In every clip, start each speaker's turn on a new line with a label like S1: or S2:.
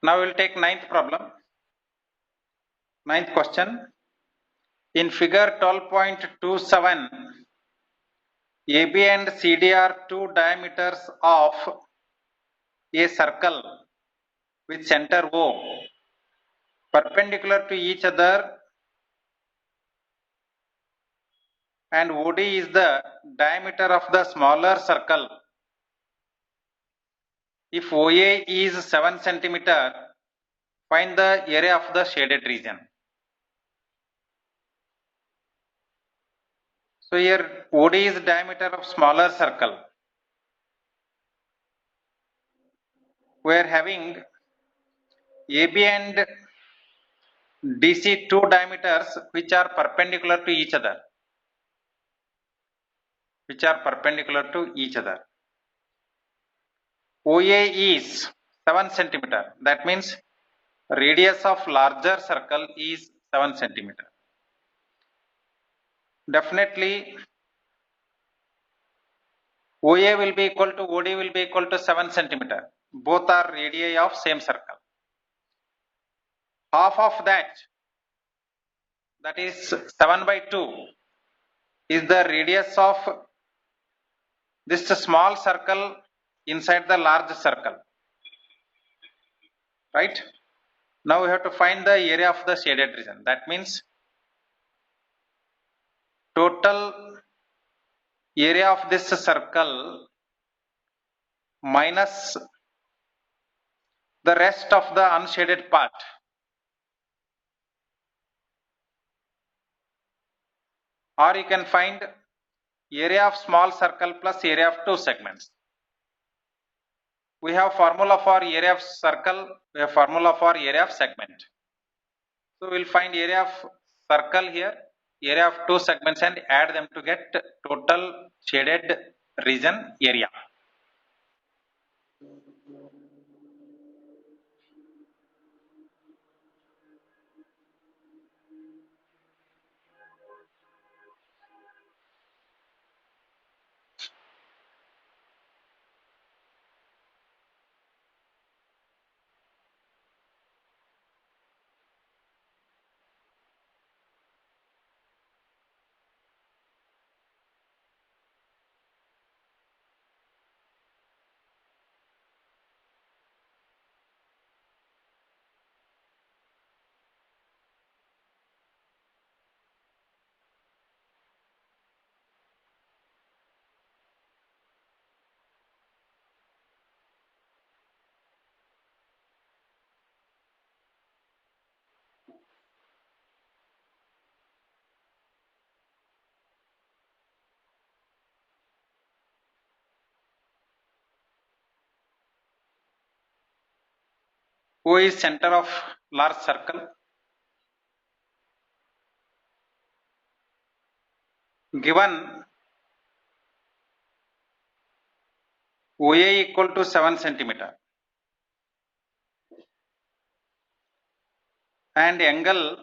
S1: Now we will take ninth problem. Ninth question. In figure 12.27, AB and CD are two diameters of a circle with center O perpendicular to each other, and OD is the diameter of the smaller circle. If OA is 7 centimeter, find the area of the shaded region. So here OD is diameter of smaller circle. We are having AB and DC two diameters which are perpendicular to each other. OA is 7 centimeter. That means radius of larger circle is 7 centimeter. Definitely OA will be equal to OD will be equal to 7 centimeter. Both are radii of same circle. Half of that is 7 by 2 is the radius of this small circle inside the large circle. Right? Now we have to find the area of the shaded region. That means total area of this circle minus the rest of the unshaded part. Or you can find area of small circle plus area of two segments. We have formula for area of circle, we have formula for area of segment. So we will find area of circle here, area of two segments, and add them to get total shaded region area. O is center of large circle. Given OA equal to 7 centimeter and angle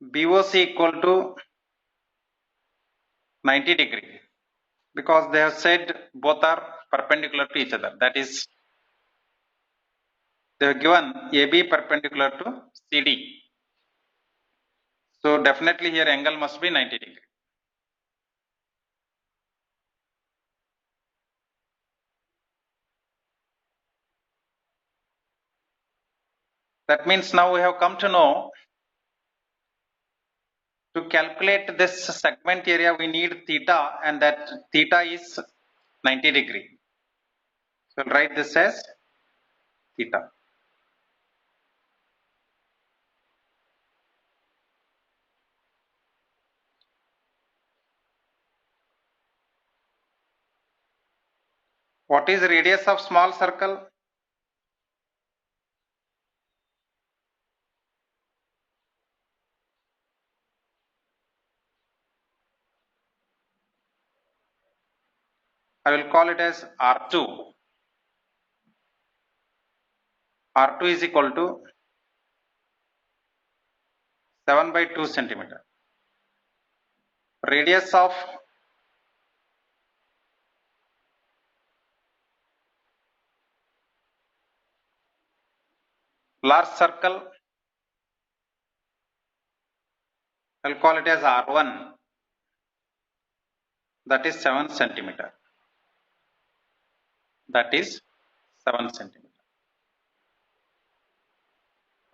S1: BOC equal to 90 degree, because they have said both are perpendicular to each other. That is, they have given AB perpendicular to CD. So definitely here angle must be 90 degree. That means now we have come to know, to calculate this segment area we need theta, and that theta is 90 degree. So I'll write this as theta. What is radius of small circle? I will call it as R2. R2 is equal to 7 by 2 centimeter. Radius of large circle, I'll call it as R1, that is 7 centimeter. That is 7 centimeter.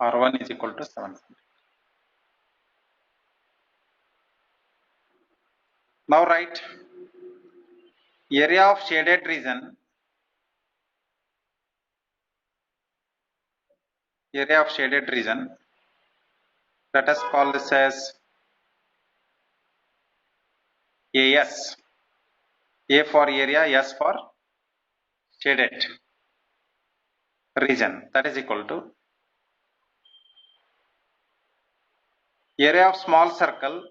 S1: R1 is equal to 7 centimeter. Now write area of shaded region. Area of shaded region. Let us call this as AS. A for area, S for shaded region. That is equal to area of small circle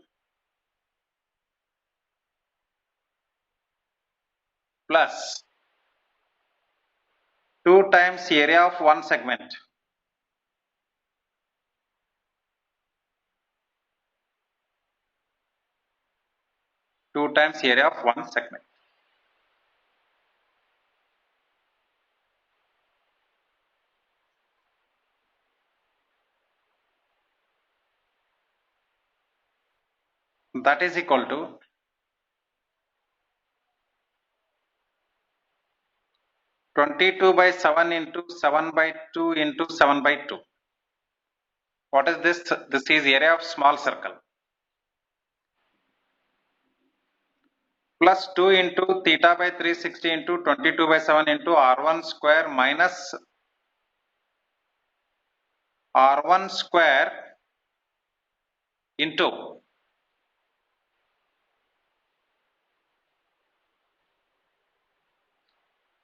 S1: plus 2 times area of one segment. Two times area of one segment. That is equal to 22 by 7 into 7 by 2 into 7 by 2. What is this? This is area of small circle. Plus 2 into theta by 360 into 22 by 7 into R1 square minus R1 square into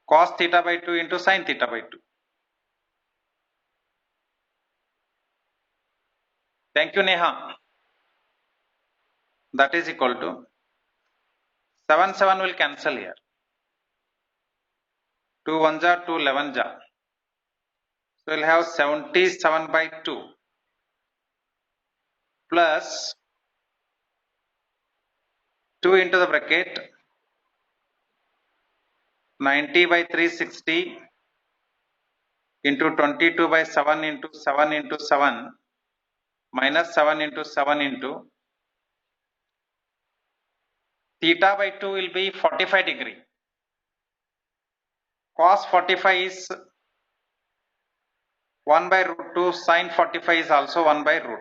S1: cos theta by 2 into sin theta by 2. Thank you, Neha. That is equal to 7 will cancel here. 2 1 ja, 2 11 ja. So we'll have 77 by 2 plus 2 into the bracket 90 by 360 into 22 by 7 into 7 into 7 minus 7 into 7 into theta by 2 will be 45 degree. Cos 45 is 1 by root 2, sin 45 is also 1 by root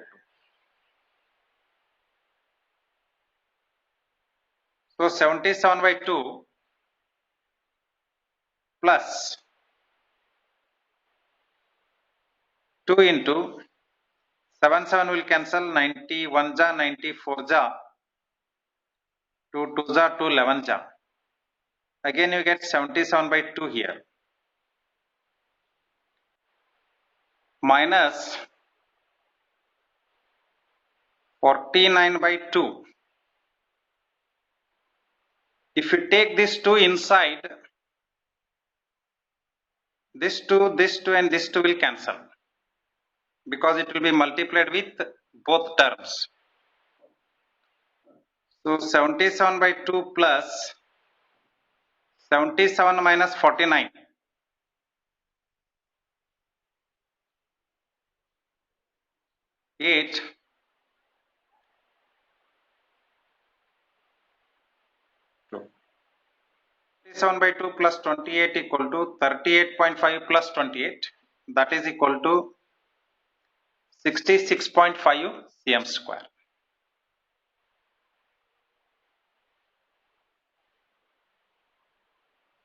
S1: 2. So 77 by 2 plus 2 into 7 will cancel, 91 ja, 94 ja, 2 2 ja, 2 11 ja. Again you get 77 by 2 here. Minus 49 by 2. If you take this 2 inside, this 2 and this 2 will cancel because it will be multiplied with both terms. So 77 by 2 plus 77 minus 49. 8. 77 by 2 plus 28 equal to 38.5 plus 28. That is equal to 66.5 cm square.